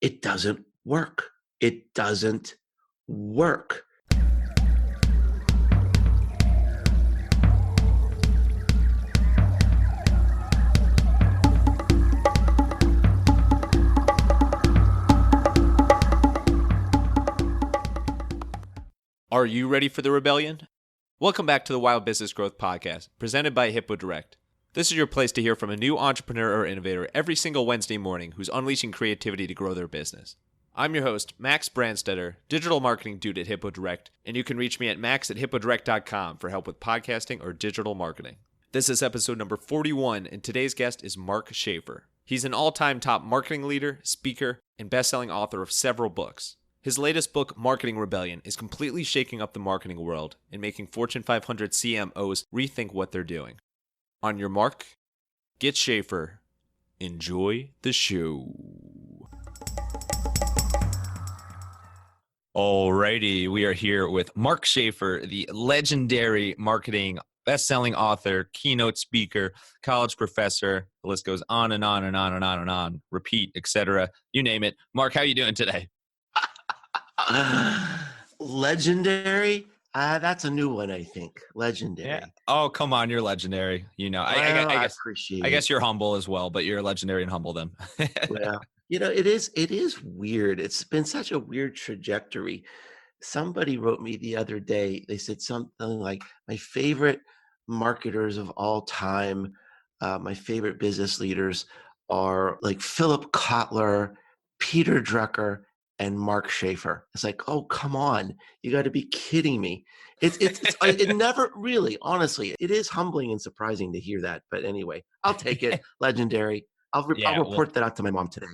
It doesn't work. It doesn't work. Are you ready for the rebellion? Welcome back to the Wild Business Growth Podcast, presented by Hippo Direct. This is your place to hear from a new entrepreneur or innovator every single Wednesday morning who's unleashing creativity to grow their business. I'm your host, Max Brandstetter, digital marketing dude at Hippo Direct, and you can reach me at max@hippodirect.com for help with podcasting or digital marketing. This is episode number 41, and today's guest is Mark Schaefer. He's an all-time top marketing leader, speaker, and best-selling author of several books. His latest book, Marketing Rebellion, is completely shaking up the marketing world and making Fortune 500 CMOs rethink what they're doing. On your mark, get Schaefer. Enjoy the show. Alrighty, we are here with Mark Schaefer, the legendary marketing best-selling author, keynote speaker, college professor. The list goes on and on and on and on and on. Repeat, etc. You name it. Mark, how are you doing today? Legendary? That's a new one, I think. Legendary. Yeah. Oh, come on. You're legendary. You know, I appreciate I guess it. you're humble as well, but you're legendary and humble then. Well, it is weird. It's been such a weird trajectory. Somebody wrote me the other day. They said something like, my favorite marketers of all time, my favorite business leaders are like Philip Kotler, Peter Drucker, and Mark Schaefer. It's like, oh, come on. You got to be kidding me. It never really, honestly, it is humbling and surprising to hear that. But anyway, I'll take it. Legendary. I'll report that out to my mom today.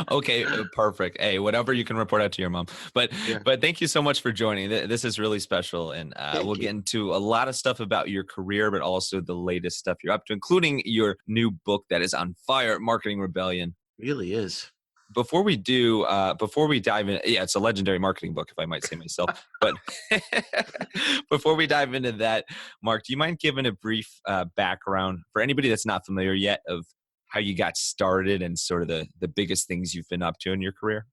Okay, perfect. Hey, whatever you can report out to your mom. But Yeah. but thank you so much for joining. This is really special, and we'll get into a lot of stuff about your career, but also the latest stuff you're up to, including your new book that is on fire, Marketing Rebellion. Really is. Before we dive in, yeah, it's a legendary marketing book, if I might say myself. But before we dive into that, Mark, do you mind giving a brief background for anybody that's not familiar yet of how you got started and sort of the biggest things you've been up to in your career?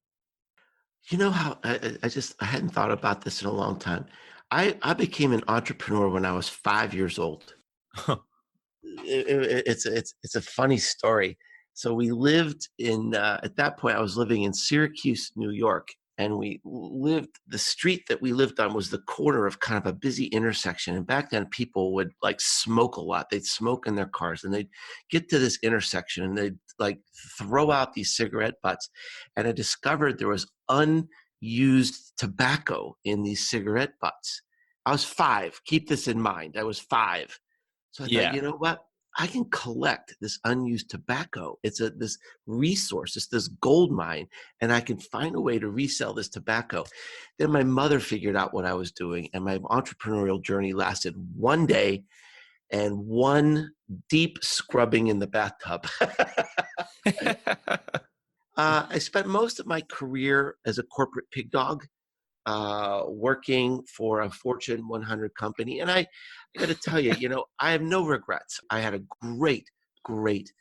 You know how I hadn't thought about this in a long time. I became an entrepreneur when I was 5 years old. It's a funny story. So we lived in at that point I was living in Syracuse, New York, and the street that we lived on was the corner of kind of a busy intersection. And back then people would like smoke a lot. They'd smoke in their cars and they'd get to this intersection and they'd like throw out these cigarette butts. And I discovered there was unused tobacco in these cigarette butts. I was 5. Keep this in mind. I was 5. So I thought, you know what? I can collect this unused tobacco. It's this resource. It's this gold mine, and I can find a way to resell this tobacco. Then my mother figured out what I was doing, and my entrepreneurial journey lasted one day and one deep scrubbing in the bathtub. I spent most of my career as a corporate pig dog, working for a Fortune 100 company. And I got to tell you, I have no regrets. I had a great, great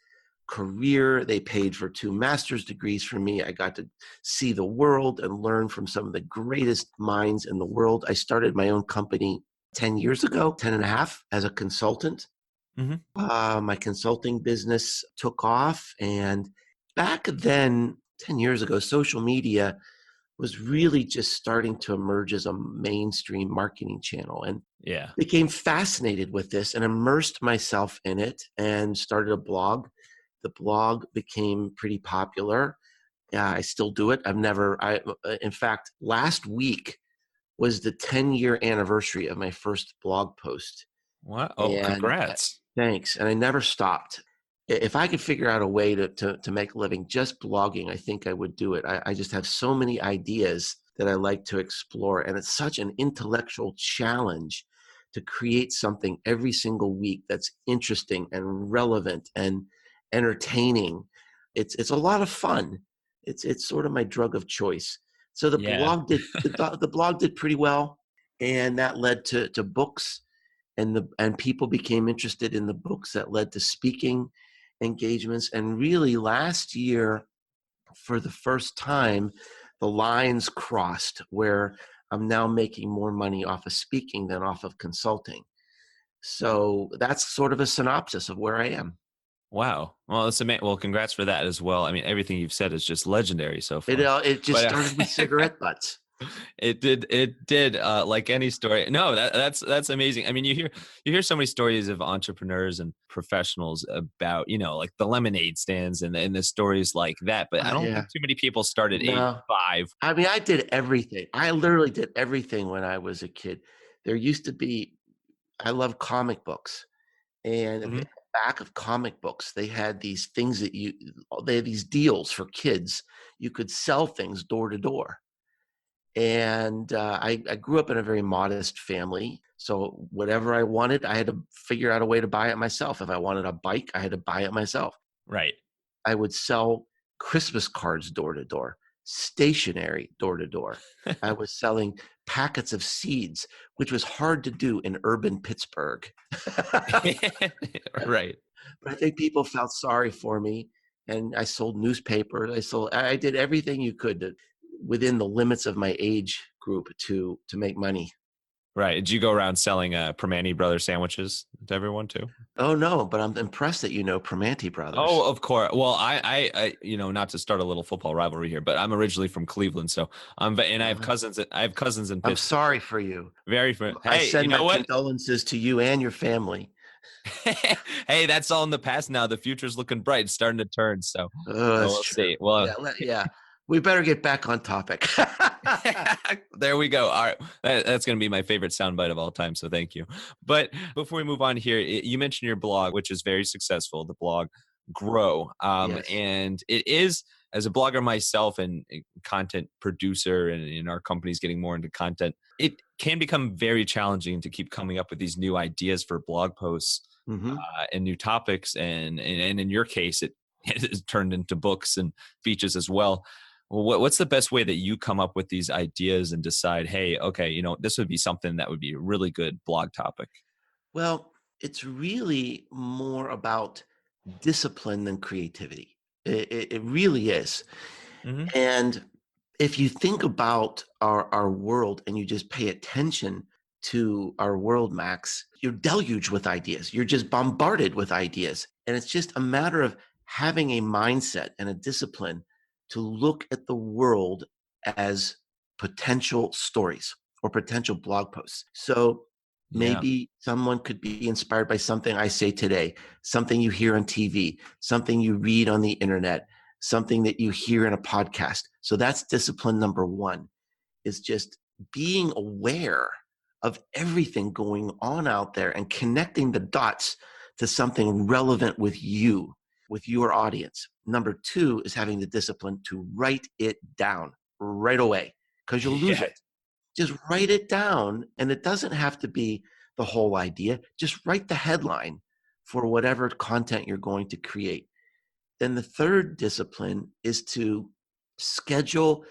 career. They paid for 2 master's degrees for me. I got to see the world and learn from some of the greatest minds in the world. I started my own company 10 years ago, 10 and a half, as a consultant. Mm-hmm. My consulting business took off. And back then, 10 years ago, social media was really just starting to emerge as a mainstream marketing channel, and became fascinated with this and immersed myself in it and started a blog. The blog became pretty popular. I still do it. In fact, last week was the 10-year anniversary of my first blog post. Wow. Oh, congrats. Thanks. And I never stopped. If I could figure out a way to make a living just blogging, I think I would do it. I just have so many ideas that I like to explore. And it's such an intellectual challenge to create something every single week that's interesting and relevant and entertaining. It's a lot of fun. It's sort of my drug of choice. So the blog did pretty well, and that led to books, and people became interested in the books. That led to speaking engagements. And really last year for the first time, the lines crossed where I'm now making more money off of speaking than off of consulting. So that's sort of a synopsis of where I am. Wow. Well, it's amazing. Well, congrats for that as well. I mean, everything you've said is just legendary so far. It just But started with cigarette butts. it did like any story. No, that's amazing. I mean, you hear so many stories of entrepreneurs and professionals about, like the lemonade stands and the stories like that, but I don't Yeah. think too many people start at age No. 5. I mean, I did everything. I literally did everything when I was a kid. There used to be I love comic books, and at the Mhm. back of comic books, they had these things they had these deals for kids. You could sell things door to door. And I grew up in a very modest family. So whatever I wanted, I had to figure out a way to buy it myself. If I wanted a bike, I had to buy it myself. Right. I would sell Christmas cards door to door, stationery door to door. I was selling packets of seeds, which was hard to do in urban Pittsburgh. Right. But I think people felt sorry for me, and I sold newspapers. I did everything you could within the limits of my age group to make money. Right. Did you go around selling Primanti Brothers sandwiches to everyone too? Oh no, but I'm impressed that you know Primanti Brothers. Oh, of course. Well, I not to start a little football rivalry here, but I'm originally from Cleveland, so and I have Uh, cousins. I have cousins in I'm Pittsburgh. sorry for you. Very. I Hey, you send my know what? condolences to you and your family. Hey, that's all in the past now. The future's looking bright. It's starting to turn. So Oh, that's we'll true. see. Well, Yeah. We better get back on topic. there we go. All right. That's going to be my favorite soundbite of all time. So thank you. But before we move on here, you mentioned your blog, which is very successful, the blog Grow. Yes. And it is, as a blogger myself and content producer, and in our company's getting more into content, it can become very challenging to keep coming up with these new ideas for blog posts Hmm. and new topics. And in your case, it has turned into books and features as well. Well, what's the best way that you come up with these ideas and decide, hey, okay, this would be something that would be a really good blog topic? Well, it's really more about discipline than creativity. It really is. Hmm. And if you think about our world and you just pay attention to our world, Max, you're deluged with ideas. You're just bombarded with ideas. And it's just a matter of having a mindset and a discipline to look at the world as potential stories or potential blog posts. So Yeah. maybe someone could be inspired by something I say today, something you hear on TV, something you read on the internet, something that you hear in a podcast. So that's discipline number one, is just being aware of everything going on out there and connecting the dots to something relevant with you, with your audience. Number two is having the discipline to write it down right away because you'll lose Yeah. it. Just write it down, and it doesn't have to be the whole idea. Just write the headline for whatever content you're going to create. Then the third discipline is to schedule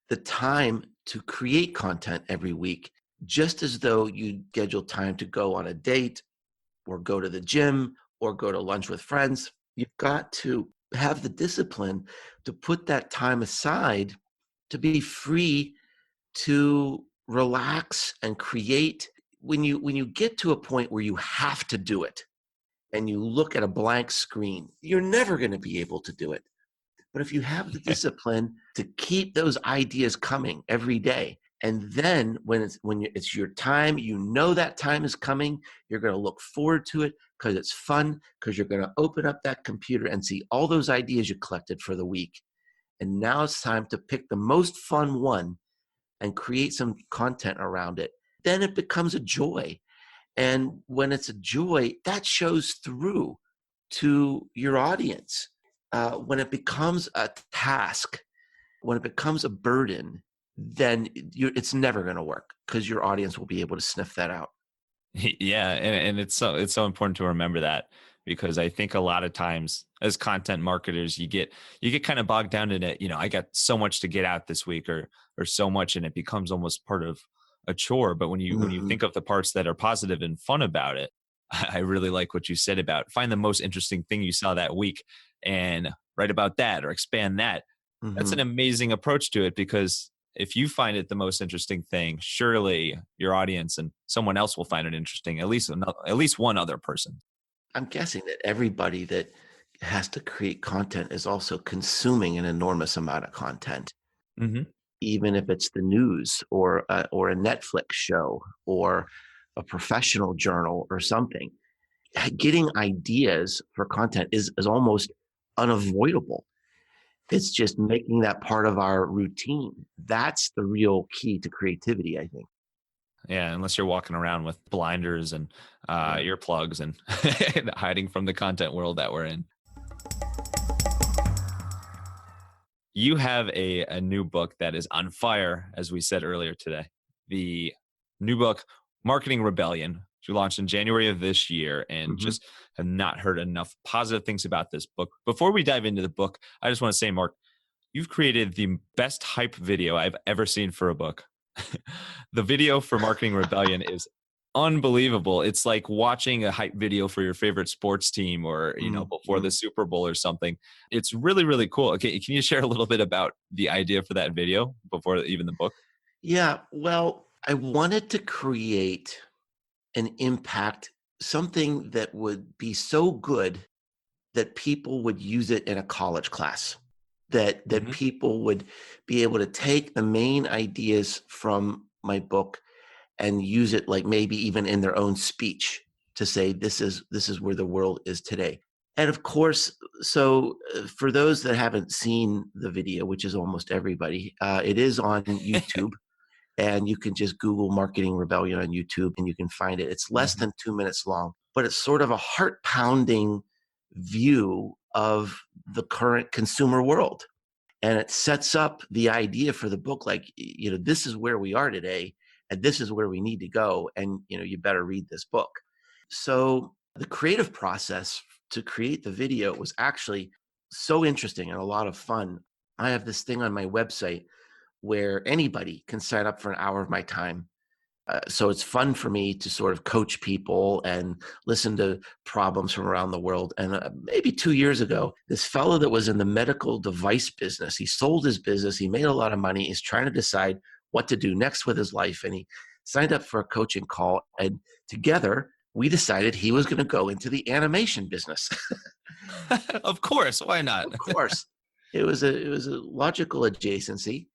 the time to create content every week, just as though you schedule time to go on a date or go to the gym or go to lunch with friends. You've got to have the discipline to put that time aside to be free to relax and create. When you get to a point where you have to do it and you look at a blank screen, you're never going to be able to do it. But if you have the discipline to keep those ideas coming every day, and then it's your time, you know that time is coming, you're going to look forward to it because it's fun, because you're going to open up that computer and see all those ideas you collected for the week. And now it's time to pick the most fun one and create some content around it. Then it becomes a joy. And when it's a joy, that shows through to your audience. When it becomes a task, when it becomes a burden, then it's never going to work because your audience will be able to sniff that out. Yeah, and it's so important to remember that, because I think a lot of times as content marketers you get kind of bogged down in it. I got so much to get out this week, or so much, and it becomes almost part of a chore. But when you Mhm. think of the parts that are positive and fun about it, I really like what you said about find the most interesting thing you saw that week and write about that or expand that. That's an Mhm. amazing approach to it, because if you find it the most interesting thing, surely your audience and someone else will find it interesting, at least one other person. I'm guessing that everybody that has to create content is also consuming an enormous amount of content, Hmm. even if it's the news or a Netflix show or a professional journal or something. Getting ideas for content is almost unavoidable. It's just making that part of our routine. That's the real key to creativity, I think. Yeah, unless you're walking around with blinders and Yeah. earplugs and hiding from the content world that we're in. You have a new book that is on fire, as we said earlier today. The new book, Marketing Rebellion, which you launched in January of this year, and Mhm. just have not heard enough positive things about this book. Before we dive into the book, I just want to say, Mark, you've created the best hype video I've ever seen for a book. The video for Marketing Rebellion is unbelievable. It's like watching a hype video for your favorite sports team, or, before the Mhm. Super Bowl or something. It's really, really cool. Okay, can you share a little bit about the idea for that video before even the book? Yeah, well, I wanted to create an impact, something that would be so good that people would use it in a college class, that Hmm. people would be able to take the main ideas from my book and use it like maybe even in their own speech to say this is where the world is today. And of course, for those that haven't seen the video, which is almost everybody, it is on YouTube, and you can just Google Marketing Rebellion on YouTube and you can find it. It's less Hmm. than 2 minutes long, but it's sort of a heart pounding view of the current consumer world. And it sets up the idea for the book like, this is where we are today and this is where we need to go. And, you better read this book. So the creative process to create the video was actually so interesting and a lot of fun. I have this thing on my website where anybody can sign up for an hour of my time. So it's fun for me to sort of coach people and listen to problems from around the world. And maybe 2 years ago, this fellow that was in the medical device business, he sold his business, he made a lot of money, he's trying to decide what to do next with his life. And he signed up for a coaching call. And together, we decided he was going to go into the animation business. Of course, why Of not? course, it was a logical adjacency.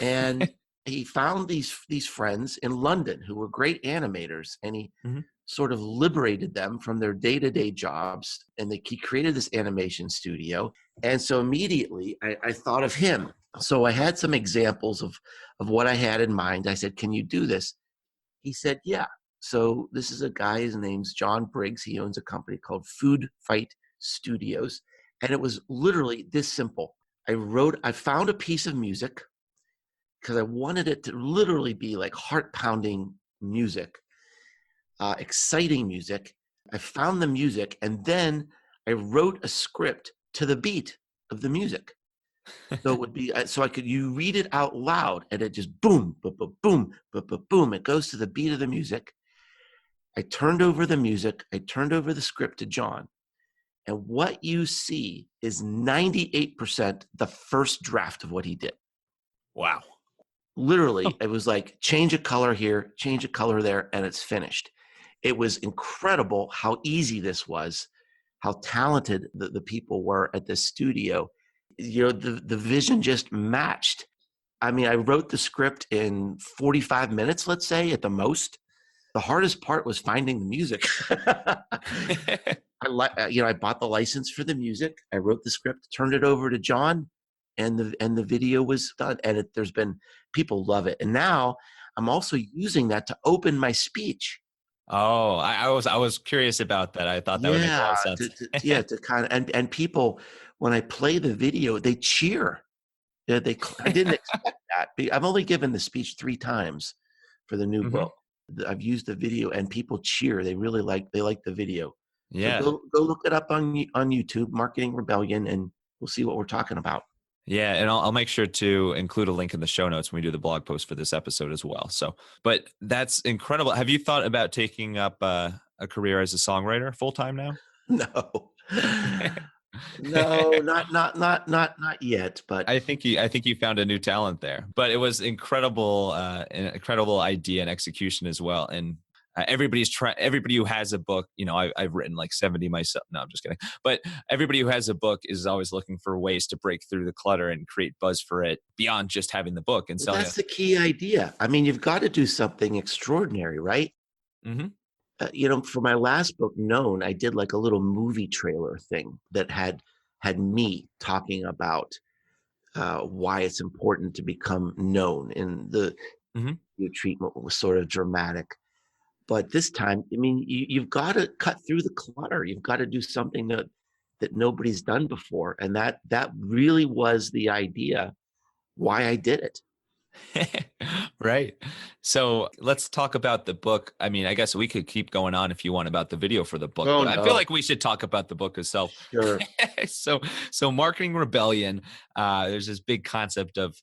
And he found these friends in London who were great animators, and he Hmm. sort of liberated them from their day-to-day jobs, and he created this animation studio. And so immediately I thought of him. So I had some examples of what I had in mind. I said, can you do this? He said, yeah. So this is a guy, his name's John Briggs. He owns a company called Food Fight Studios. And it was literally this simple. I found a piece of music because I wanted it to literally be like heart pounding music, exciting music. I found the music and then I wrote a script to the beat of the music. So it would be so I could you read it out loud and it just boom, boom, boom, boom, boom, boom, boom. It goes to the beat of the music. I turned over the music. I turned over the script to John. And what you see is 98% the first draft of what he did. Wow. Literally, it was like change a color here, change a color there, and it's finished. It was incredible how easy this was, how talented the people were at this studio. The vision just matched. I mean, I wrote the script in 45 minutes, let's say, at the most. The hardest part was finding the music. I bought the license for the music. I wrote the script, turned it over to John, and the video was done. And there's been people love it. And now I'm also using that to open my speech. Oh, I was curious about that. I thought that would make a lot Yeah, of to, sense. to yeah to kind of and people when I play the video, they cheer. Yeah, I didn't expect that. I've only given the speech 3 times for the new Hmm. book. I've used the video and people cheer. They like the video. So Yeah. go look it up on YouTube, Marketing Rebellion, and we'll see what we're talking about. Yeah, and I'll make sure to include a link in the show notes when we do the blog post for this episode as well. So, but that's incredible. Have you thought about taking up a career as a songwriter full time now? No. No, not yet, but I think you found a new talent there, but it was incredible, an incredible idea and execution as well. And everybody who has a book, I've written like 70 myself. No, I'm just kidding. But everybody who has a book is always looking for ways to break through the clutter and create buzz for it beyond just having the book and selling that's it. the key idea. I mean, you've got to do something extraordinary, right? Hmm. For my last book, Known, I did like a little movie trailer thing that had me talking about why it's important to become known, and the Hmm. your treatment was sort of dramatic. But this time, I mean, you've got to cut through the clutter. You've got to do something that nobody's done before, and that really was the idea why I did it. Right. So let's talk about the book. I mean, I guess we could keep going on if you want about the video for the book, Oh but I feel no, like we should talk about the book itself. sure. so, so marketing rebellion. There's this big concept of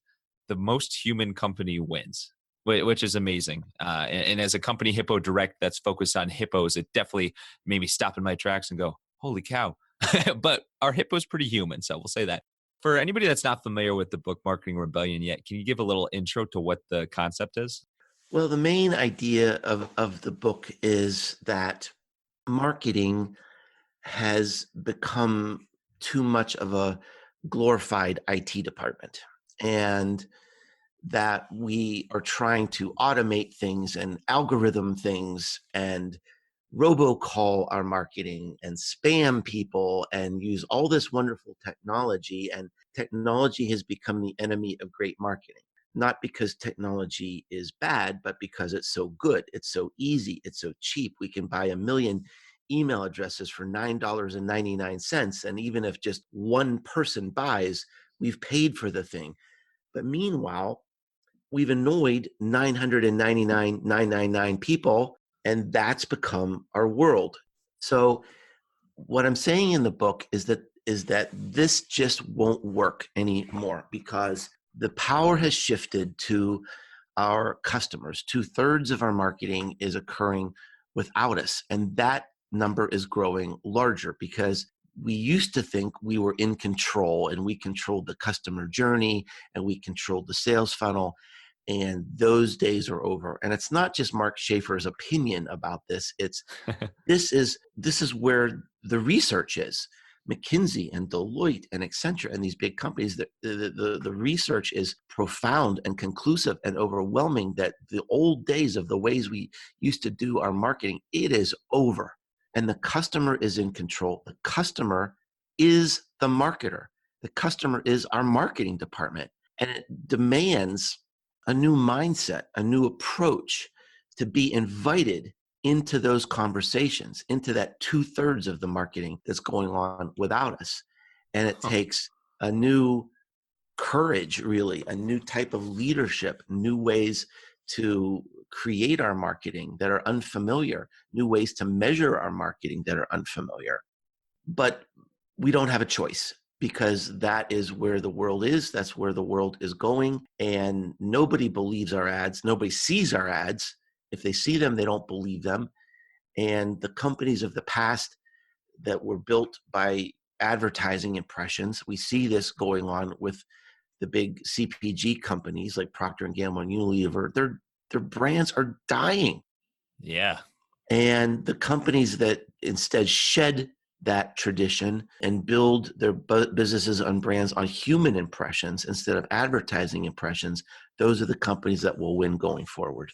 the most human company wins, which is amazing. And as a company, Hippo Direct, that's focused on hippos, it definitely made me stop in my tracks and go, "Holy cow!" But our hippo's pretty human, so we'll say that. For anybody that's not familiar with the book Marketing Rebellion yet, can you give a little intro to what the concept is? Well, the main idea of the book is that marketing has become too much of a glorified IT department, and that we are trying to automate things and algorithm things and robocall our marketing and spam people and use all this wonderful technology. And technology has become the enemy of great marketing, not because technology is bad, but because it's so good, it's so easy, it's so cheap. We can buy a million email addresses for $9.99, and even if just one person buys, we've paid for the thing. But meanwhile, we've annoyed 999,999 people, and that's become our world. So what I'm saying in the book is that this just won't work anymore, because the power has shifted to our customers. Two-thirds of our marketing is occurring without us, and that number is growing larger because we used to think we were in control and we controlled the customer journey and we controlled the sales funnel, and those days are over. And it's not just Mark Schaefer's opinion about this. This is where the research is. McKinsey and Deloitte and Accenture and these big companies, the research is profound and conclusive and overwhelming that the old days of the ways we used to do our marketing, it is over. And the customer is in control. The customer is the marketer. The customer is our marketing department. And it demands a new mindset, a new approach to be invited into those conversations, into that two-thirds of the marketing that's going on without us. And it Huh. takes a new courage, really, a new type of leadership, new ways to create our marketing that are unfamiliar, new ways to measure our marketing that are unfamiliar. But we don't have a choice, because that is where the world is. That's where the world is going. And nobody believes our ads. Nobody sees our ads. If they see them, they don't believe them. And the companies of the past that were built by advertising impressions, we see this going on with the big CPG companies like Procter and Gamble and Unilever. Their brands are dying. Yeah. And the companies that instead shed that tradition and build their businesses on brands on human impressions instead of advertising impressions, those are the companies that will win going forward.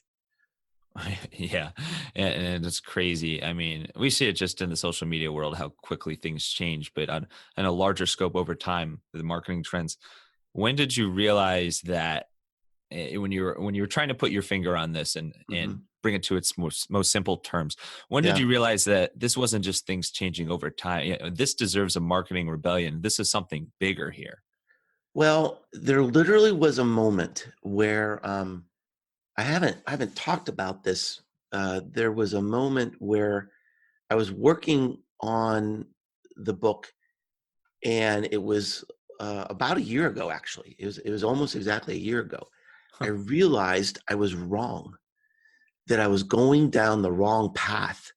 Yeah. And it's crazy. I mean, we see it just in the social media world, how quickly things change, but on a larger scope over time, the marketing trends. When did you realize that when you were trying to put your finger on this and Hmm. bring it to its most simple terms, when did Yeah. you realize that this wasn't just things changing over time? This deserves a marketing rebellion. This is something bigger here. Well, there literally was a moment where I haven't talked about this. There was a moment where I was working on the book, and it was about a year ago. Actually, it was almost exactly a year ago. I realized I was wrong, that I was going down the wrong path,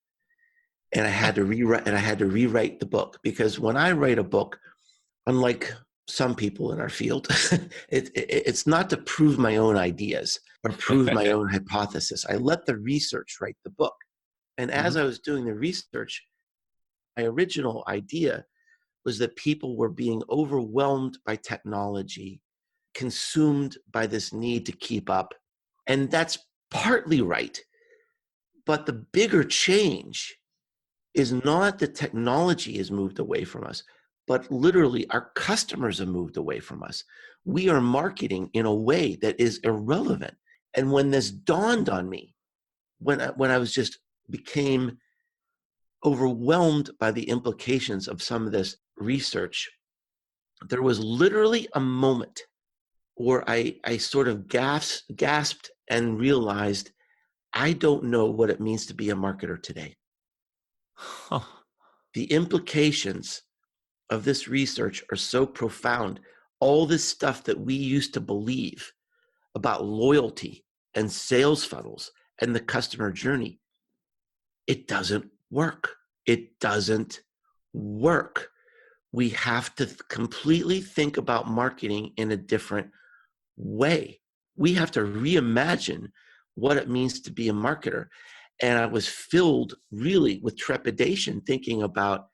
and I had to rewrite the book, because when I write a book, unlike some people in our field, it's not to prove my own ideas or prove my own hypothesis. I let the research write the book. And as Mhm. I was doing the research, my original idea was that people were being overwhelmed by technology, consumed by this need to keep up. And that's partly right. But the bigger change is not that technology has moved away from us, but literally our customers have moved away from us. We are marketing in a way that is irrelevant. And when this dawned on me, when I was just became overwhelmed by the implications of some of this research, there was literally a moment where I sort of gasped and realized I don't know what it means to be a marketer today. Huh. The implications of this research are so profound. All this stuff that we used to believe about loyalty and sales funnels and the customer journey, it doesn't work. It doesn't work. We have to completely think about marketing in a different way. We have to reimagine what it means to be a marketer. And I was filled really with trepidation thinking about,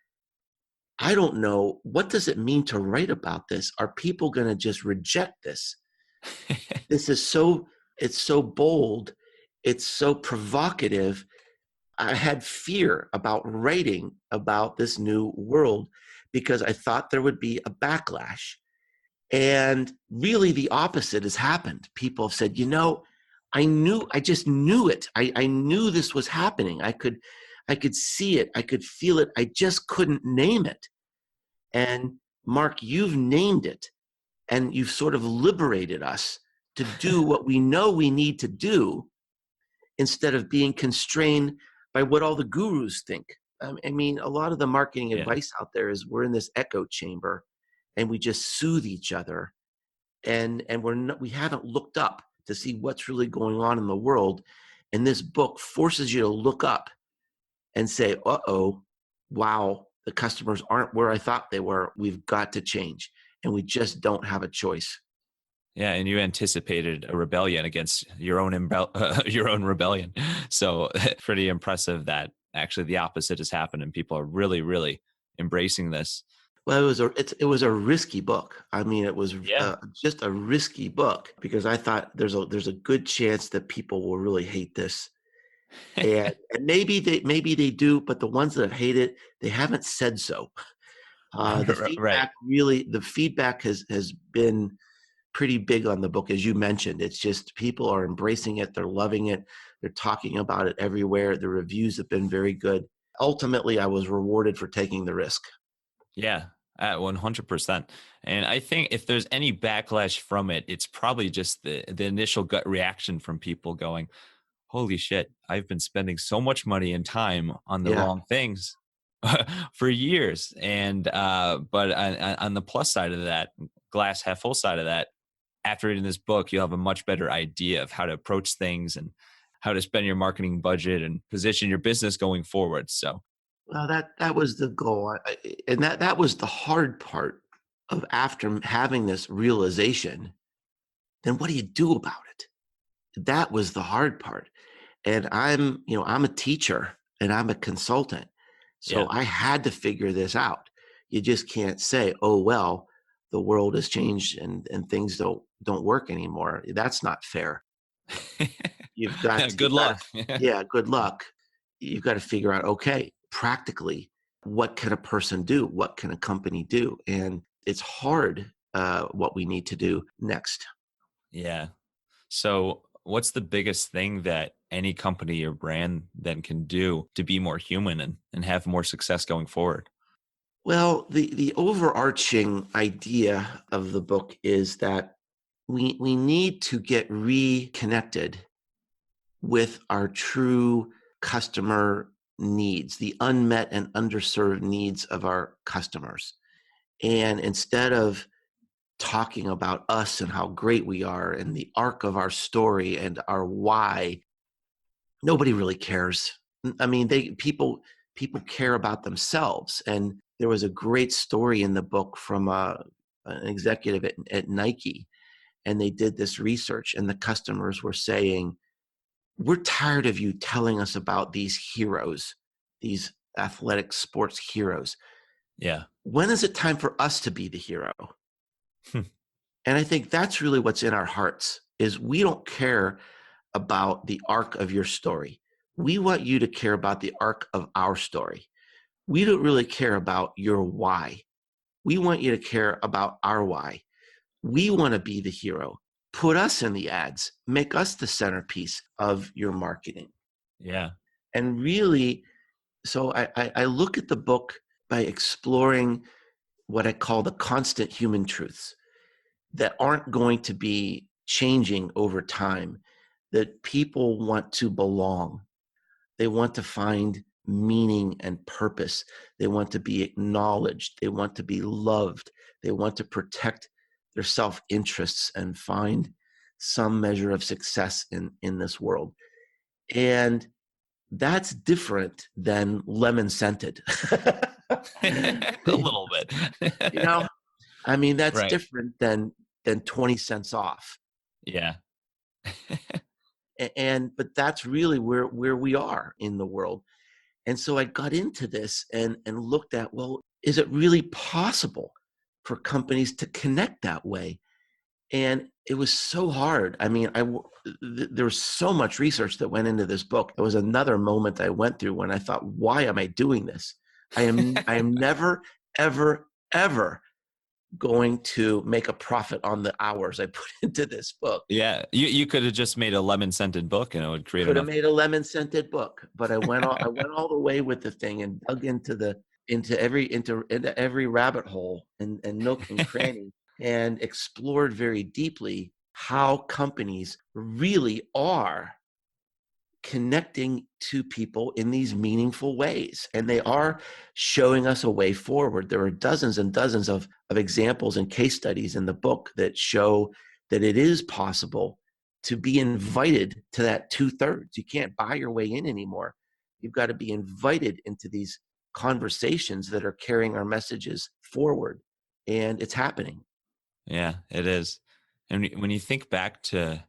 I don't know, what does it mean to write about this? Are people going to just reject this? This is so, it's so bold. It's so provocative. I had fear about writing about this new world because I thought there would be a backlash. And really the opposite has happened. People have said, I just knew it. I knew this was happening. I could see it. I could feel it. I just couldn't name it. And Mark, you've named it, and you've sort of liberated us to do what we know we need to do instead of being constrained by what all the gurus think. I mean, a lot of the marketing Yeah. advice out there is we're in this echo chamber and we just soothe each other, and we haven't looked up to see what's really going on in the world. And this book forces you to look up and say, uh-oh, wow, the customers aren't where I thought they were. We've got to change. And we just don't have a choice. Yeah, and you anticipated a rebellion against your own your own rebellion. So pretty impressive that actually the opposite has happened, and people are really, really embracing this. Well, it was a risky book. I mean, it was Yeah. just a risky book because I thought there's a good chance that people will really hate this. And maybe they do, but the ones that have hated it, they haven't said so. Right. The feedback has been pretty big on the book, as you mentioned. It's just people are embracing it, they're loving it, they're talking about it everywhere. The reviews have been very good. Ultimately, I was rewarded for taking the risk. Yeah, at 100%. And I think if there's any backlash from it, it's probably just the initial gut reaction from people going, "Holy shit, I've been spending so much money and time on the Yeah. wrong things for years." And but on the plus side of that, glass half full side of that, after reading this book, you'll have a much better idea of how to approach things and how to spend your marketing budget and position your business going forward. So, Well, that was the goal. And that was the hard part of after having this realization, then what do you do about it? That was the hard part. And I'm a teacher and I'm a consultant. So yeah. I had to figure this out. You just can't say, "Oh, well, the world has changed and things don't work anymore." That's not fair. Good luck. Yeah, good luck. You've got to figure out, okay, practically, what can a person do? What can a company do? And it's hard, what we need to do next. Yeah. So, what's the biggest thing that any company or brand then can do to be more human and have more success going forward? Well, the overarching idea of the book is that we need to get reconnected with our true customer needs, the unmet and underserved needs of our customers. And instead of talking about us and how great we are and the arc of our story and our why, nobody really cares. I mean, people care about themselves. And there was a great story in the book from an executive at Nike, and they did this research, and the customers were saying, we're tired of you telling us about these heroes, these athletic sports heroes. Yeah. When is it time for us to be the hero? And I think that's really what's in our hearts, is we don't care about the arc of your story. We want you to care about the arc of our story. We don't really care about your why. We want you to care about our why. We want to be the hero. Put us in the ads. Make us the centerpiece of your marketing. Yeah. And really, so I look at the book by exploring what I call the constant human truths that aren't going to be changing over time, that people want to belong. They want to find meaning and purpose. They want to be acknowledged. They want to be loved. They want to protect their self-interests and find some measure of success in this world. And that's different than lemon scented. A little bit. You know, I mean, that's Right. different than 20 cents off. Yeah. But that's really where we are in the world. And so I got into this and looked at, well, is it really possible for companies to connect that way? And it was so hard. I mean, there was so much research that went into this book. It was another moment I went through when I thought, why am I doing this? I am never, ever, ever going to make a profit on the hours I put into this book. Yeah. You could have just made a lemon scented book and it would create Could have enough. made a lemon scented book, but I went all the way with the thing and dug into every rabbit hole and nook and cranny, and explored very deeply how companies really are connecting to people in these meaningful ways. And they are showing us a way forward. There are dozens and dozens of examples and case studies in the book that show that it is possible to be invited to that 2/3. You can't buy your way in anymore. You've got to be invited into these conversations that are carrying our messages forward. And it's happening. Yeah, it is. And when you think back to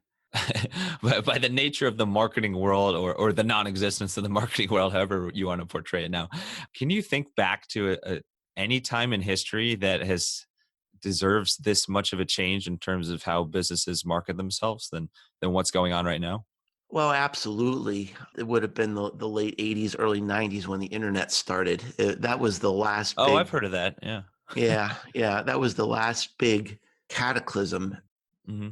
by the nature of the marketing world, or the non-existence of the marketing world, however you want to portray it now, can you think back to any time in history that has deserves this much of a change in terms of how businesses market themselves than what's going on right now? Well, absolutely. It would have been the late 80s, early 90s when the internet started. That was the last Oh, I've big, heard of that. Yeah. yeah, that was the last big cataclysm. Hmm.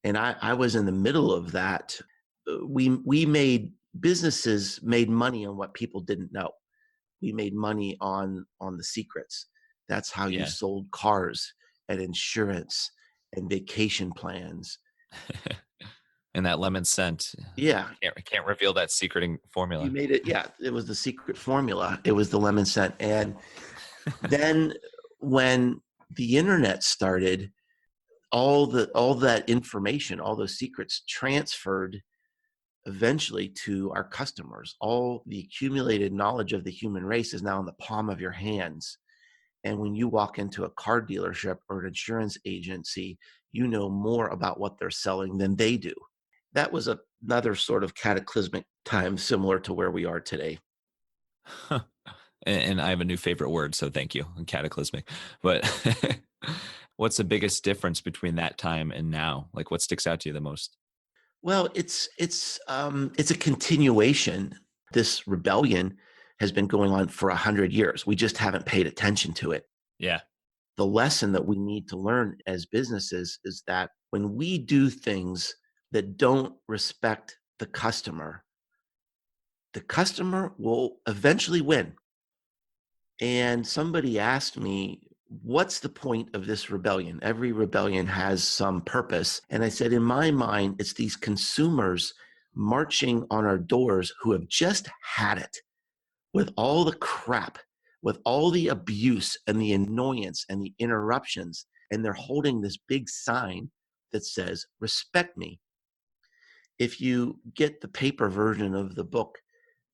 And I was in the middle of that. Businesses made money on what people didn't know. We made money on the secrets. That's how you Yeah. sold cars and insurance and vacation plans. And that lemon scent. Yeah, Can't reveal that secret you formula. made it. Yeah, it was the secret formula. It was the lemon scent. And then when the internet started, all that information, all those secrets transferred eventually to our customers. All the accumulated knowledge of the human race is now in the palm of your hands. And when you walk into a car dealership or an insurance agency, you know more about what they're selling than they do. That was another sort of cataclysmic time similar to where we are today. And I have a new favorite word, so thank you. Cataclysmic. But what's the biggest difference between that time and now? Like, what sticks out to you the most? Well, it's a continuation. This rebellion has been going on for 100 years. We just haven't paid attention to it. Yeah. The lesson that we need to learn as businesses is that when we do things that don't respect the customer will eventually win. And somebody asked me, what's the point of this rebellion? Every rebellion has some purpose. And I said, in my mind, it's these consumers marching on our doors who have just had it with all the crap, with all the abuse and the annoyance and the interruptions. And they're holding this big sign that says, respect me. If you get the paper version of the book,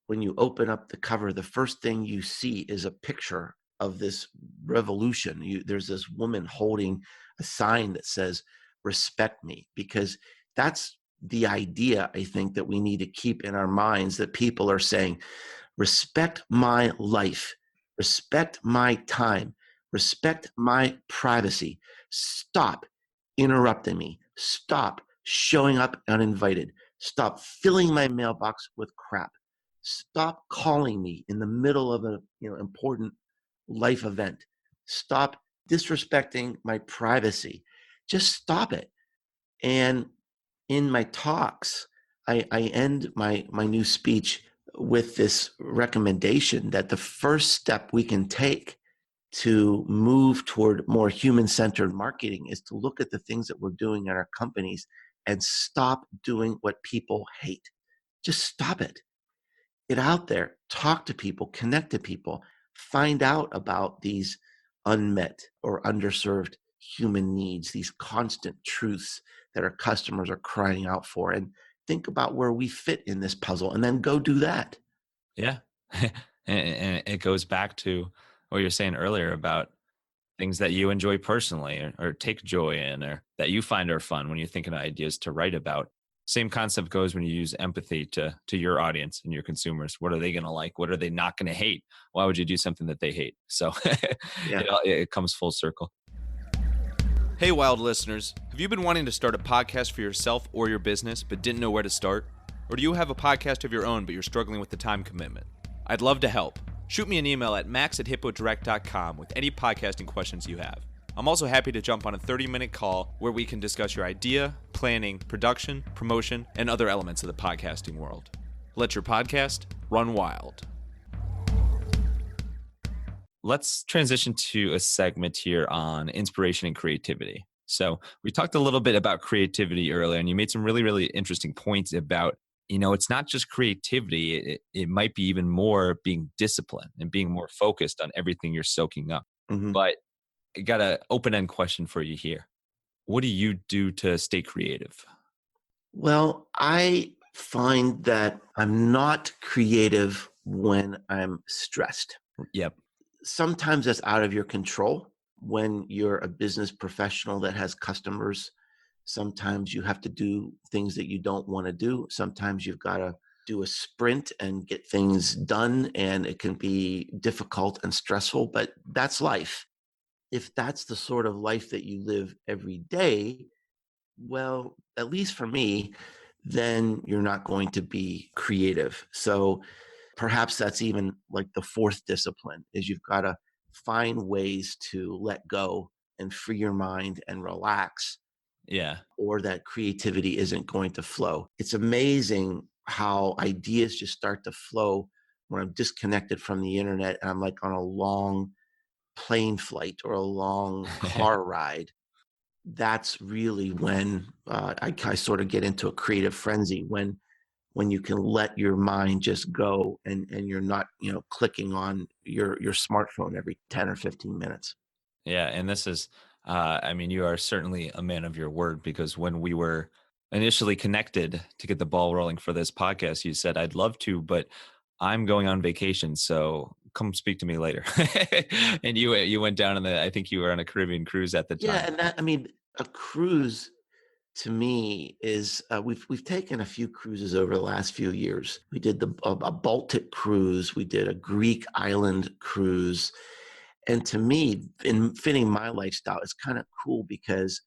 when you open up the cover, the first thing you see is a picture of this revolution. There's this woman holding a sign that says, respect me, because that's the idea I think that we need to keep in our minds, that people are saying, respect my life, respect my time, respect my privacy. Stop interrupting me. Stop showing up uninvited. Stop filling my mailbox with crap. Stop calling me in the middle of a important life event. Stop disrespecting my privacy. Just stop it. And in my talks, I end my new speech with this recommendation that the first step we can take to move toward more human-centered marketing is to look at the things that we're doing in our companies and stop doing what people hate. Just stop it. Get out there, talk to people, connect to people, find out about these unmet or underserved human needs, these constant truths that our customers are crying out for, and think about where we fit in this puzzle, and then go do that. Yeah. And it goes back to what you were saying earlier about things that you enjoy personally or take joy in or that you find are fun when you're thinking of ideas to write about. Same concept goes when you use empathy to your audience and your consumers. What are they going to like? What are they not going to hate? Why would you do something that they hate? So Yeah. it comes full circle. Hey, wild listeners. Have you been wanting to start a podcast for yourself or your business but didn't know where to start? Or do you have a podcast of your own but you're struggling with the time commitment? I'd love to help. Shoot me an email at max@hippodirect.com with any podcasting questions you have. I'm also happy to jump on a 30-minute call where we can discuss your idea, planning, production, promotion, and other elements of the podcasting world. Let your podcast run wild. Let's transition to a segment here on inspiration and creativity. So we talked a little bit about creativity earlier, and you made some really, really interesting points about, it's not just creativity. It might be even more being disciplined and being more focused on everything you're soaking up. Mhm. But I got an open-end question for you here. What do you do to stay creative? Well, I find that I'm not creative when I'm stressed. Yep. Sometimes that's out of your control when you're a business professional that has customers. Sometimes you have to do things that you don't want to do. Sometimes you've got to do a sprint and get things done, and it can be difficult and stressful, but that's life. If that's the sort of life that you live every day, well, at least for me, then you're not going to be creative. So perhaps that's even like the fourth discipline is you've got to find ways to let go and free your mind and relax, Yeah. or that creativity isn't going to flow. It's amazing how ideas just start to flow when I'm disconnected from the internet and I'm like on a long plane flight or a long car ride. That's really when I sort of get into a creative frenzy, when you can let your mind just go and you're not clicking on your smartphone every 10 or 15 minutes. Yeah, and this is, you are certainly a man of your word because when we were initially connected to get the ball rolling for this podcast, you said, I'd love to, but I'm going on vacation, so come speak to me later. And you went down I think you were on a Caribbean cruise at the Yeah, time. and that, I mean, a cruise to me is we've taken a few cruises over the last few years. We did a Baltic cruise, we did a Greek island cruise, and to me, in fitting my lifestyle, it's kind of cool because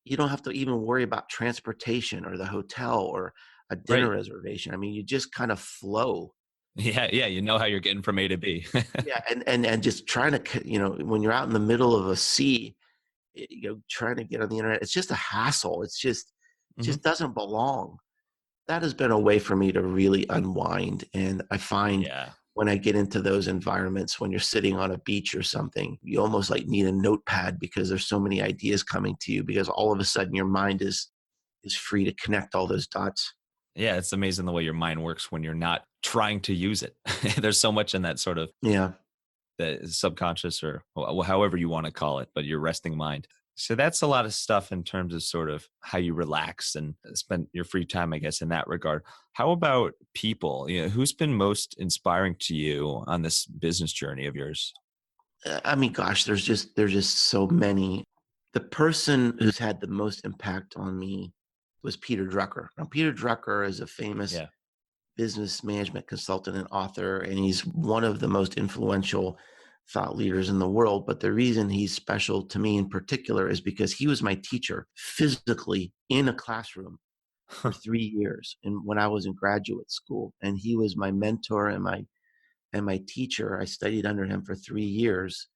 you don't have to even worry about transportation or the hotel or a dinner Right. reservation. I mean, you just kind of flow. Yeah, yeah, you know how you're getting from A to B. Yeah, and just trying to, when you're out in the middle of a sea, trying to get on the internet, it's just a hassle. It Mhm. just doesn't belong. That has been a way for me to really unwind. And I find Yeah. when I get into those environments, when you're sitting on a beach or something, you almost like need a notepad because there's so many ideas coming to you because all of a sudden your mind is free to connect all those dots. Yeah, it's amazing the way your mind works when you're not trying to use it. There's so much in that sort of Yeah. the subconscious or however you want to call it, but your resting mind. So that's a lot of stuff in terms of sort of how you relax and spend your free time, I guess, in that regard. How about people? Who's been most inspiring to you on this business journey of yours? I mean, gosh, there's just so many. The person who's had the most impact on me was Peter Drucker. Now, Peter Drucker is a famous Yeah. business management consultant and author, and he's one of the most influential thought leaders in the world. But the reason he's special to me in particular is because he was my teacher physically in a classroom for 3 years, and when I was in graduate school, and he was my mentor and my teacher. I studied under him for 3 years,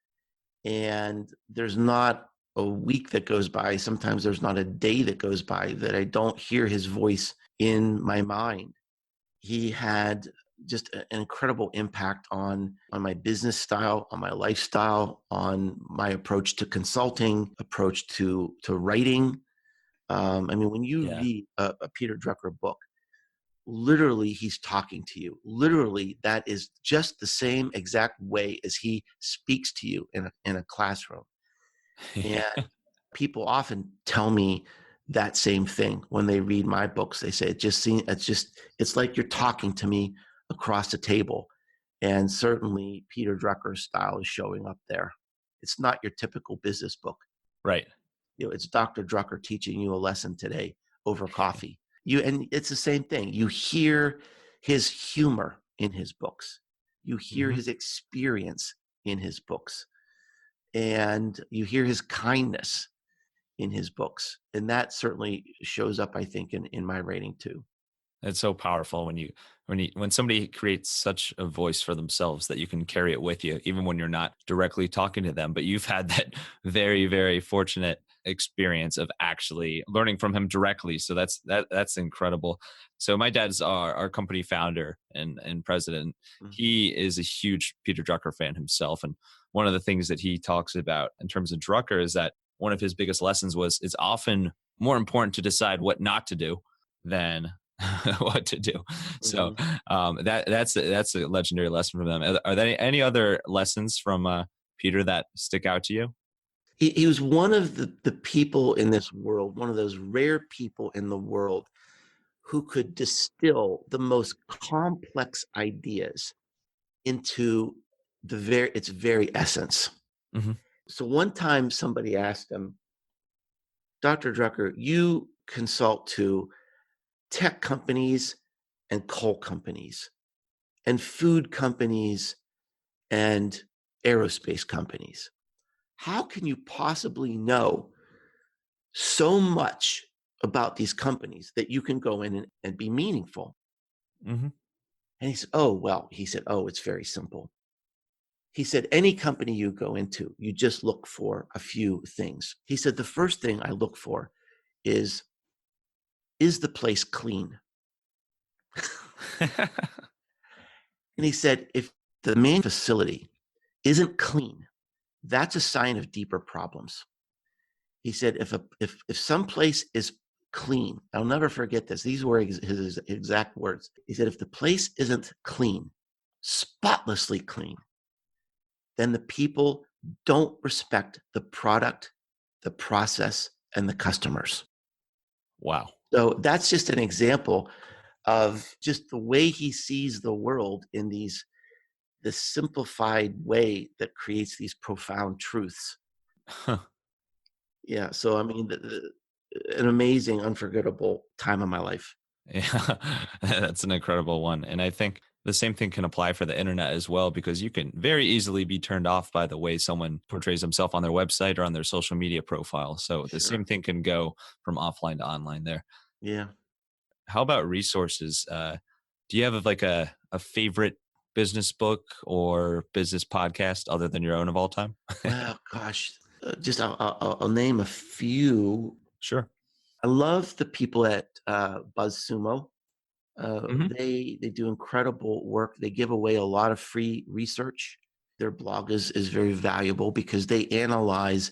and there's not a week that goes by. Sometimes there's not a day that goes by that I don't hear his voice in my mind. He had just an incredible impact on my business style, on my lifestyle, on my approach to consulting, approach to writing. I mean, when you Yeah. read a Peter Drucker book, literally he's talking to you. Literally, that is just the same exact way as he speaks to you in a classroom. And Yeah. people often tell me that same thing when they read my books. They say it's like you're talking to me across the table. And certainly Peter Drucker's style is showing up there. It's not your typical business book. Right. It's Dr. Drucker teaching you a lesson today over coffee. And it's the same thing. You hear his humor in his books. You hear Hmm. his experience in his books, and you hear his kindness in his books. And that certainly shows up, I think, in my writing too. It's so powerful when somebody creates such a voice for themselves that you can carry it with you, even when you're not directly talking to them. But you've had that very, very fortunate experience of actually learning from him directly. So that's incredible. So my dad's our company founder and president. Mhm. He is a huge Peter Drucker fan himself. And one of the things that he talks about in terms of Drucker is that one of his biggest lessons was it's often more important to decide what not to do than what to do. So Mhm. that's a legendary lesson from them. Are there any other lessons from Peter that stick out to you? He was one of the people in this world, one of those rare people in the world who could distill the most complex ideas into its very essence. Hmm. So one time somebody asked him, Dr. Drucker, you consult to tech companies and coal companies and food companies and aerospace companies. How can you possibly know so much about these companies that you can go in and be meaningful? Hmm. And he said, oh, it's very simple. He said, any company you go into, you just look for a few things. He said, the first thing I look for is the place clean? And he said, if the main facility isn't clean, that's a sign of deeper problems. He said, if some place is clean, I'll never forget this. These were his exact words. He said, if the place isn't clean, spotlessly clean, then the people don't respect the product, the process, and the customers. Wow. So that's just an example of just the way he sees the world in this simplified way that creates these profound truths. Yeah. So I mean, an amazing, unforgettable time of my life. Yeah, that's an incredible one. And I think the same thing can apply for the internet as well, because you can very easily be turned off by the way someone portrays himself on their website or on their social media profile. So the Sure. same thing can go from offline to online there. Yeah. How about resources? Do you have like a favorite business book or business podcast other than your own of all time? Well, gosh, just I'll name a few. Sure. I love the people at BuzzSumo. Hmm. They do incredible work. They give away a lot of free research. Their blog is very valuable because they analyze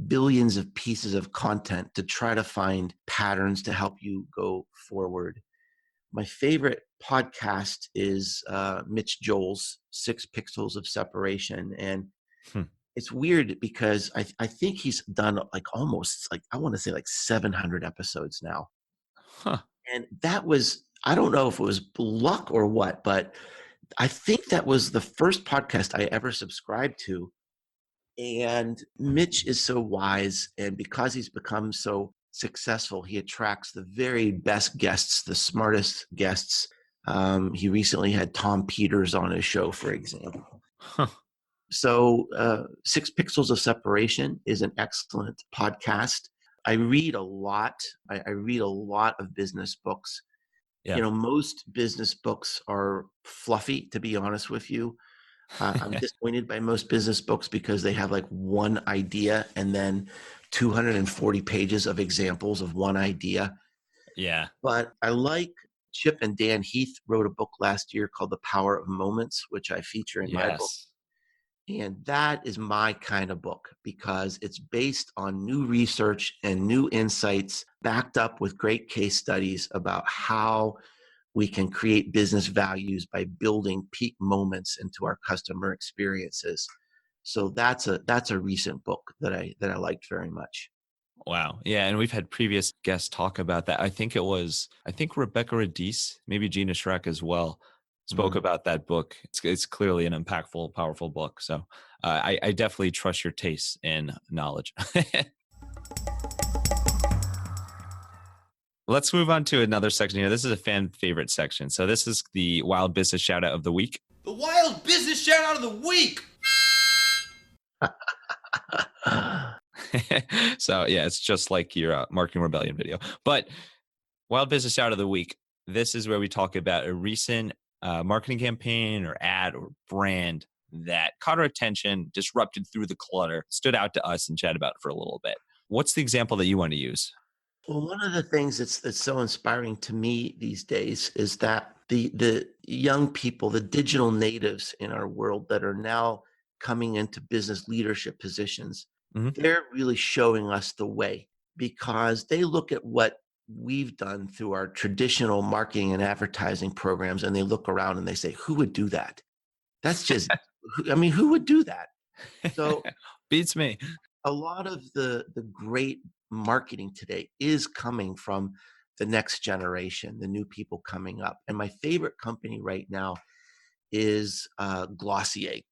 billions of pieces of content to try to find patterns to help you go forward. My favorite podcast is Mitch Joel's 6 Pixels of Separation. And It's weird because I think he's done like almost like, I want to say like 700 episodes now. Huh. And that was, I don't know if it was luck or what, but I think that was the first podcast I ever subscribed to. And Mitch is so wise. And because he's become so successful, he attracts the very best guests, the smartest guests. He recently had Tom Peters on his show, for example. Huh. So, 6 Pixels of Separation is an excellent podcast. I read a lot. I read a lot of business books. Yeah. Most business books are fluffy, to be honest with you. I'm disappointed by most business books because they have like one idea and then 240 pages of examples of one idea. Yeah. But I like Chip and Dan Heath wrote a book last year called The Power of Moments, which I feature in my book. Yes. And that is my kind of book because it's based on new research and new insights backed up with great case studies about how we can create business values by building peak moments into our customer experiences. So that's a recent book that I liked very much. Wow. Yeah. And we've had previous guests talk about that. I think Rebecca Radice, maybe Gina Schreck as well, spoke Mhm. about that book. It's clearly an impactful, powerful book. So I definitely trust your taste in knowledge. Let's move on to another section here. This is a fan favorite section. So this is the Wild Business Shout Out of the Week. The Wild Business Shout Out of the Week. So yeah, it's just like your Marketing Rebellion video. But Wild Business Shout of the Week. This is where we talk about a recent marketing campaign or ad or brand that caught our attention, disrupted through the clutter, stood out to us, and chat about it for a little bit. What's the example that you want to use? Well, one of the things that's so inspiring to me these days is that the young people, the digital natives in our world that are now coming into business leadership positions, Mhm. they're really showing us the way because they look at what we've done through our traditional marketing and advertising programs and they look around and they say, who would do that? That's just, I mean, who would do that? So Beats me. a lot of the great marketing today is coming from the next generation, the new people coming up. And my favorite company right now is Glossier.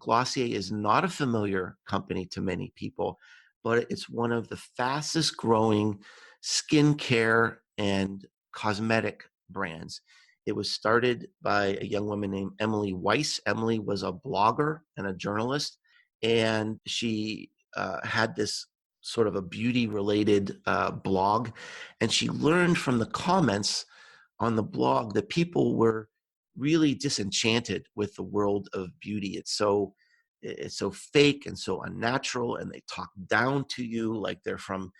Glossier is not a familiar company to many people, but it's one of the fastest growing skincare and cosmetic brands. It was started by a young woman named Emily Weiss. Emily was a blogger and a journalist, and she had this sort of a beauty related blog, and she learned from the comments on the blog that people were really disenchanted with the world of beauty. It's so fake and so unnatural, and they talk down to you like they're from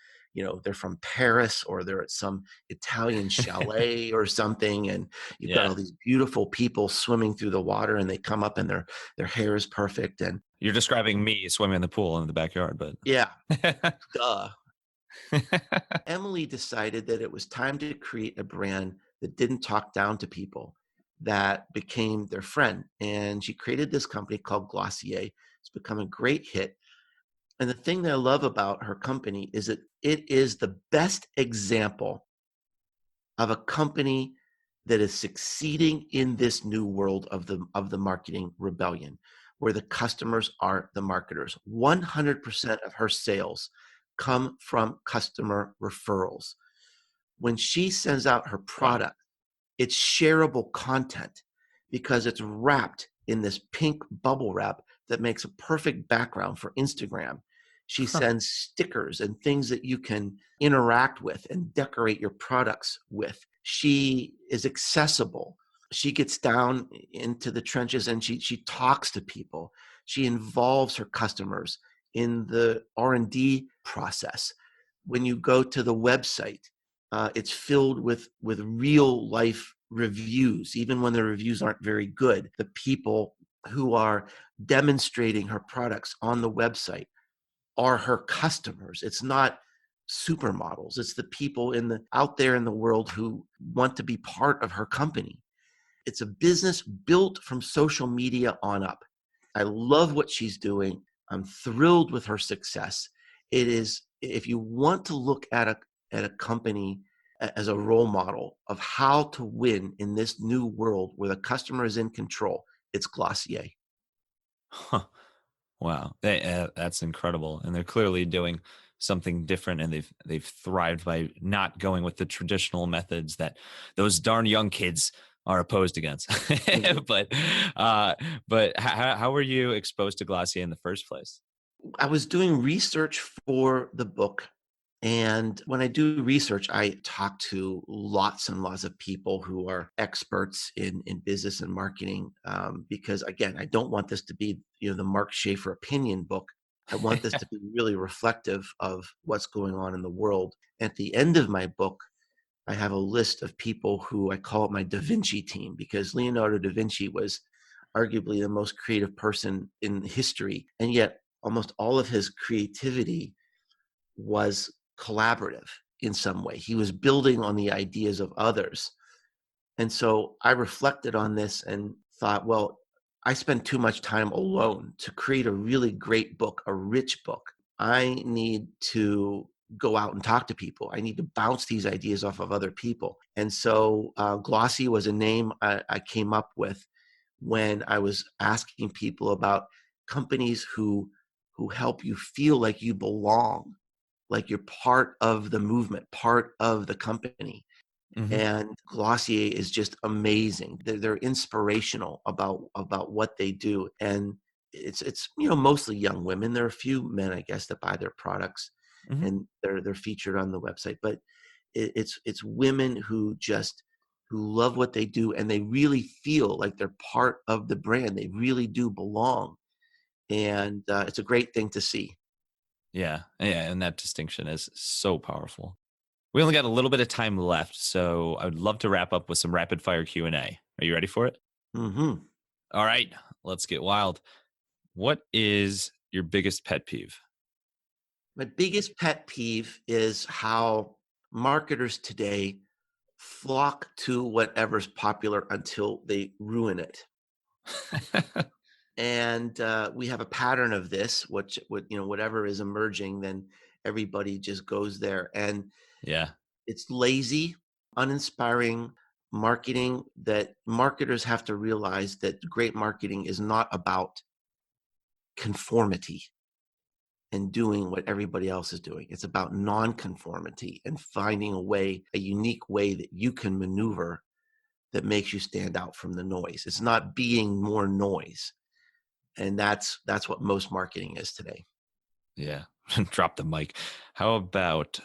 Paris or they're at some Italian chalet or something, and you've got Yeah. all these beautiful people swimming through the water, and they come up and their hair is perfect, and You're describing me swimming in the pool in the backyard, but yeah, duh. Emily decided that it was time to create a brand that didn't talk down to people, that became their friend. And she created this company called Glossier. It's become a great hit. And the thing that I love about her company is that it is the best example of a company that is succeeding in this new world of the marketing rebellion, where the customers are the marketers. 100% of her sales come from customer referrals. When she sends out her wow. product, it's shareable content because it's wrapped in this pink bubble wrap that makes a perfect background for Instagram. She Huh. sends stickers and things that you can interact with and decorate your products with. She is accessible. She gets down into the trenches and she talks to people. She involves her customers in the R&D process. When you go to the website, it's filled with real life reviews, even when the reviews aren't very good. The people who are demonstrating her products on the website are her customers. It's not supermodels. It's the people out there in the world who want to be part of her company. It's a business built from social media on up. I love what she's doing. I'm thrilled with her success. It is, if you want to look at a company as a role model of how to win in this new world where the customer is in control, it's Glossier. Huh. Wow, that's incredible, and they're clearly doing something different, and they've thrived by not going with the traditional methods that those darn young kids are opposed against. Mhm. but uh, but how were you exposed to Glossier in the first place? I was doing research for the book. And when I do research, I talk to lots and lots of people who are experts in business and marketing. Because again, I don't want this to be, the Mark Schaefer opinion book. I want this to be really reflective of what's going on in the world. At the end of my book, I have a list of people who I call it my Da Vinci team, because Leonardo da Vinci was arguably the most creative person in history. And yet almost all of his creativity was collaborative in some way. He was building on the ideas of others. And so I reflected on this and thought, well, I spend too much time alone to create a really great book, a rich book. I need to go out and talk to people. I need to bounce these ideas off of other people. And so Glossy was a name I came up with when I was asking people about companies who help you feel like you belong, like you're part of the movement, part of the company. Hmm. And Glossier is just amazing. They're inspirational about what they do, and it's mostly young women. There are a few men, I guess, that buy their products, Hmm. and they're featured on the website. But it's women who love what they do, and they really feel like they're part of the brand. They really do belong, and it's a great thing to see. Yeah, yeah, and that distinction is so powerful. We only got a little bit of time left, so I would love to wrap up with some rapid fire Q&A. Are you ready for it? Hmm. All right, let's get wild. What is your biggest pet peeve? My biggest pet peeve is how marketers today flock to whatever's popular until they ruin it. And we have a pattern of this, whatever is emerging, then everybody just goes there. And Yeah. it's lazy, uninspiring marketing that marketers have to realize that great marketing is not about conformity and doing what everybody else is doing. It's about non-conformity and finding a unique way that you can maneuver that makes you stand out from the noise. It's not being more noise. And that's what most marketing is today. Yeah. Drop the mic. How about,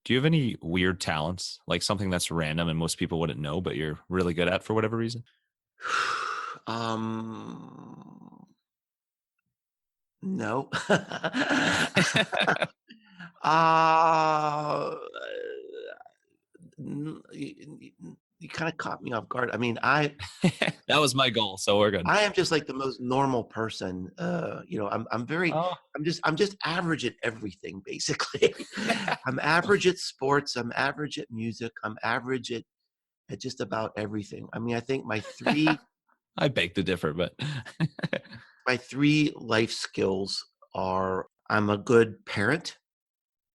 do you have any weird talents? Like something that's random and most people wouldn't know, but you're really good at for whatever reason? um no. uh you kind of caught me off guard. I mean, That was my goal, so we're good. I am just like the most normal person. Oh. I'm just average at everything, basically. I'm average at sports. I'm average at music. I'm average at just about everything. I mean, I think I beg to differ, but my three life skills are: I'm a good parent.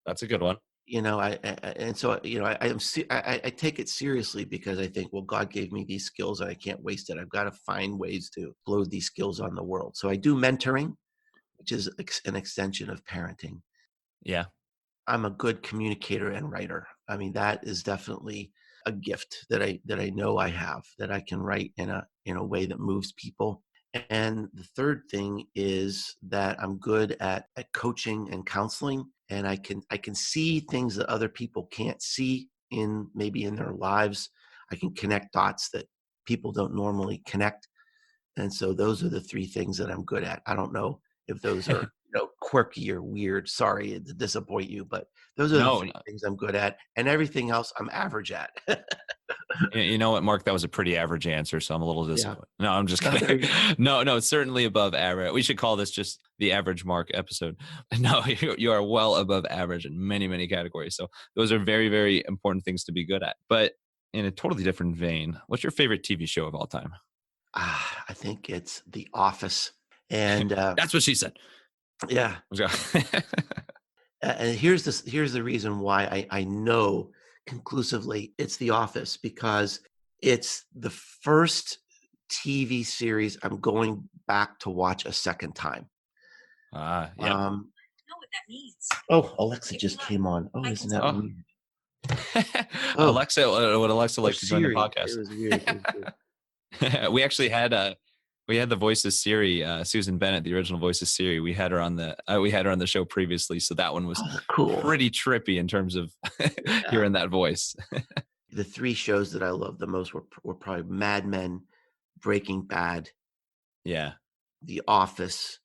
that's a good one. And so I take it seriously because I think, well, God gave me these skills and I can't waste it. I've got to find ways to load these skills on the world. So I do mentoring, which is an extension of parenting. Yeah. I'm a good communicator and writer. I mean, that is definitely a gift that I know I have, that I can write in a way that moves people. And the third thing is that I'm good at coaching and counseling, and I can see things that other people can't see maybe in their lives. I can connect dots that people don't normally connect. And so those are the three things that I'm good at. I don't know if those are, quirky or weird. Sorry to disappoint you, but those are the No, three things I'm good at. And everything else I'm average at. you know what, Mark? That was a pretty average answer, so I'm a little Yeah. disappointed. No, I'm just No, there kidding. you go. No, no, it's certainly above average. We should call this just the average Mark episode. No, you are well above average in many, many categories. So those are very, very important things to be good at. But in a totally different vein, what's your favorite TV show of all time? I think it's The Office. And That's what she said. Yeah. And here's the reason why I know conclusively it's The Office, because it's the first TV series I'm going back to watch a second time. Yep. Oh, Alexa just came on. Oh, isn't that Oh, weird? Oh, Alexa, would Alexa or like to join the Siri. podcast? It was weird. It was weird. We actually had we had the voice of Siri, Susan Bennett, the original voice of Siri. We had her on the show previously, so that one was Oh, cool. pretty trippy in terms of Yeah. hearing that voice. The three shows that I loved the most were probably Mad Men, Breaking Bad, Yeah. The Office,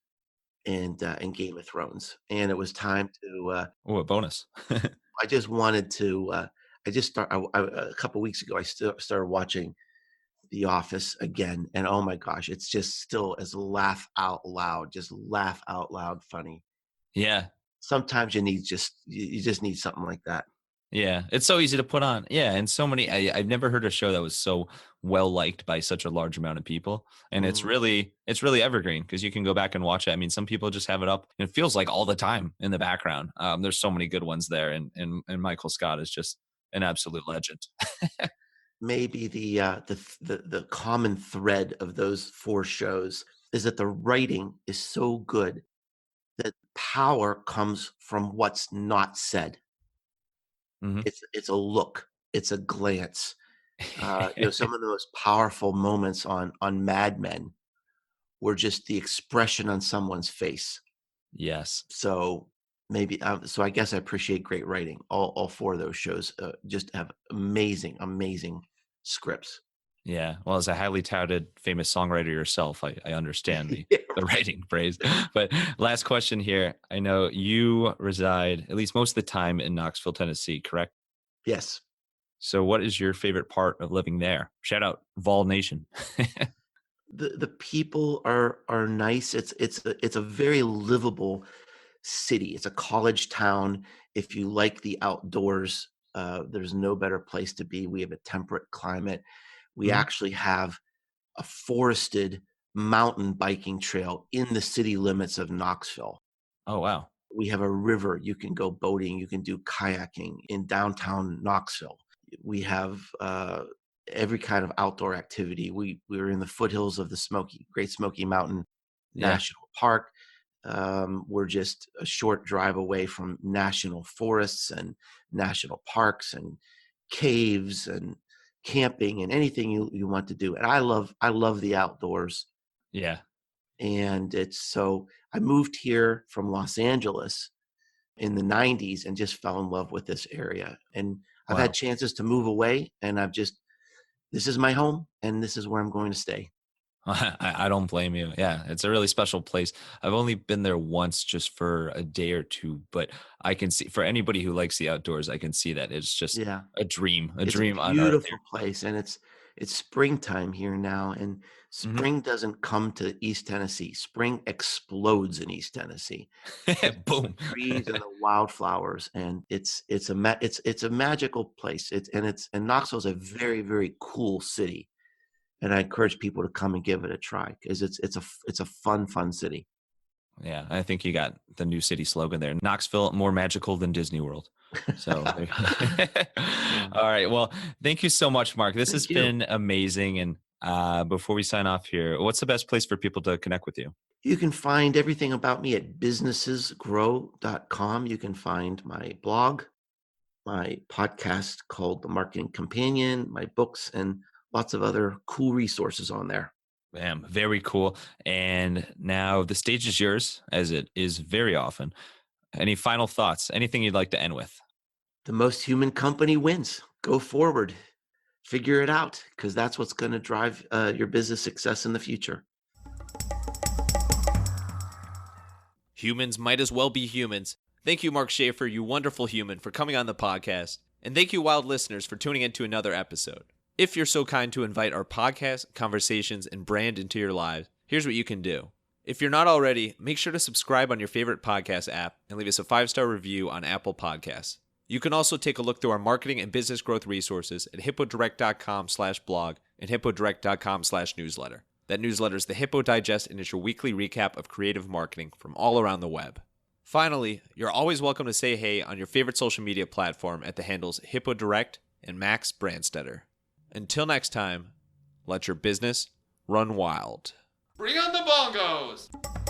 and Game of Thrones. And it was time to. Oh, a bonus. I just wanted to. I just start. A couple weeks ago, I started watching The Office again, and oh my gosh, it's just still as laugh out loud, just laugh out loud funny. Yeah. Sometimes you just need something like that. Yeah, it's so easy to put on. Yeah, and so many. I've never heard a show that was so well liked by such a large amount of people, and Mhm. it's really evergreen because you can go back and watch it. I mean, some people just have it up, and it feels like all the time in the background. There's so many good ones there, and Michael Scott is just an absolute legend. Maybe the common thread of those four shows is that the writing is so good that power comes from what's not said. Mhm. It's a look, it's a glance. Some of the most powerful moments on Mad Men were just the expression on someone's face. Yes. So maybe, so I guess I appreciate great writing. All four of those shows just have amazing, amazing scripts. Yeah. Well, as a highly touted famous songwriter yourself, I understand Yeah. the writing praise. But last question here. I know you reside at least most of the time in Knoxville, Tennessee, correct? Yes. So what is your favorite part of living there? Shout out Vol Nation. The people are nice. It's a very livable city. It's a college town. If you like the outdoors, there's no better place to be. We have a temperate climate. We Mhm. actually have a forested mountain biking trail in the city limits of Knoxville. Oh, wow. We have a river. You can go boating. You can do kayaking in downtown Knoxville. We have every kind of outdoor activity. We're in the foothills of the Great Smoky Mountain Yeah. National Park. We're just a short drive away from national forests and national parks and caves and camping and anything you want to do. And I love the outdoors. Yeah. And I moved here from Los Angeles in the 90s and just fell in love with this area. And I've had Wow. chances to move away, and this is my home and this is where I'm going to stay. I don't blame you. Yeah, it's a really special place. I've only been there once just for a day or two, but I can see for anybody who likes the outdoors, I can see that it's just Yeah. a It's a dream on earth beautiful place, and it's springtime here now, and here. spring doesn't come to East Tennessee. Spring explodes in East Tennessee with Mhm. Boom. the trees and the wildflowers, and it's a magical place. And Knoxville's a very, very cool city, and I encourage people to come and give it a try because it's a fun city. Yeah, I think you got the new city slogan there. Knoxville, more magical than Disney World. So, Yeah. all right. Well, thank you so much, Mark. This has Thank you. been amazing. And before we sign off here, what's the best place for people to connect with you? You can find everything about me at businessesgrow.com. You can find my blog, my podcast called The Marketing Companion, my books, and lots of other cool resources on there. Bam, very cool. And now the stage is yours, as it is very often. Any final thoughts? Anything you'd like to end with? The most human company wins. Go forward, figure it out, because that's what's going to drive your business success in the future. Humans might as well be humans. Thank you, Mark Schaefer, you wonderful human, for coming on the podcast. And thank you, wild listeners, for tuning in to another episode. If you're so kind to invite our podcast, conversations, and brand into your lives, here's what you can do. If you're not already, make sure to subscribe on your favorite podcast app and leave us a 5-star review on Apple Podcasts. You can also take a look through our marketing and business growth resources at hippodirect.com/blog and hippodirect.com/newsletter. That newsletter is the Hippo Digest, and it's your weekly recap of creative marketing from all around the web. Finally, you're always welcome to say hey on your favorite social media platform at the handles Hippo Direct and Max Brandstetter. Until next time, let your business run wild. Bring on the bongos!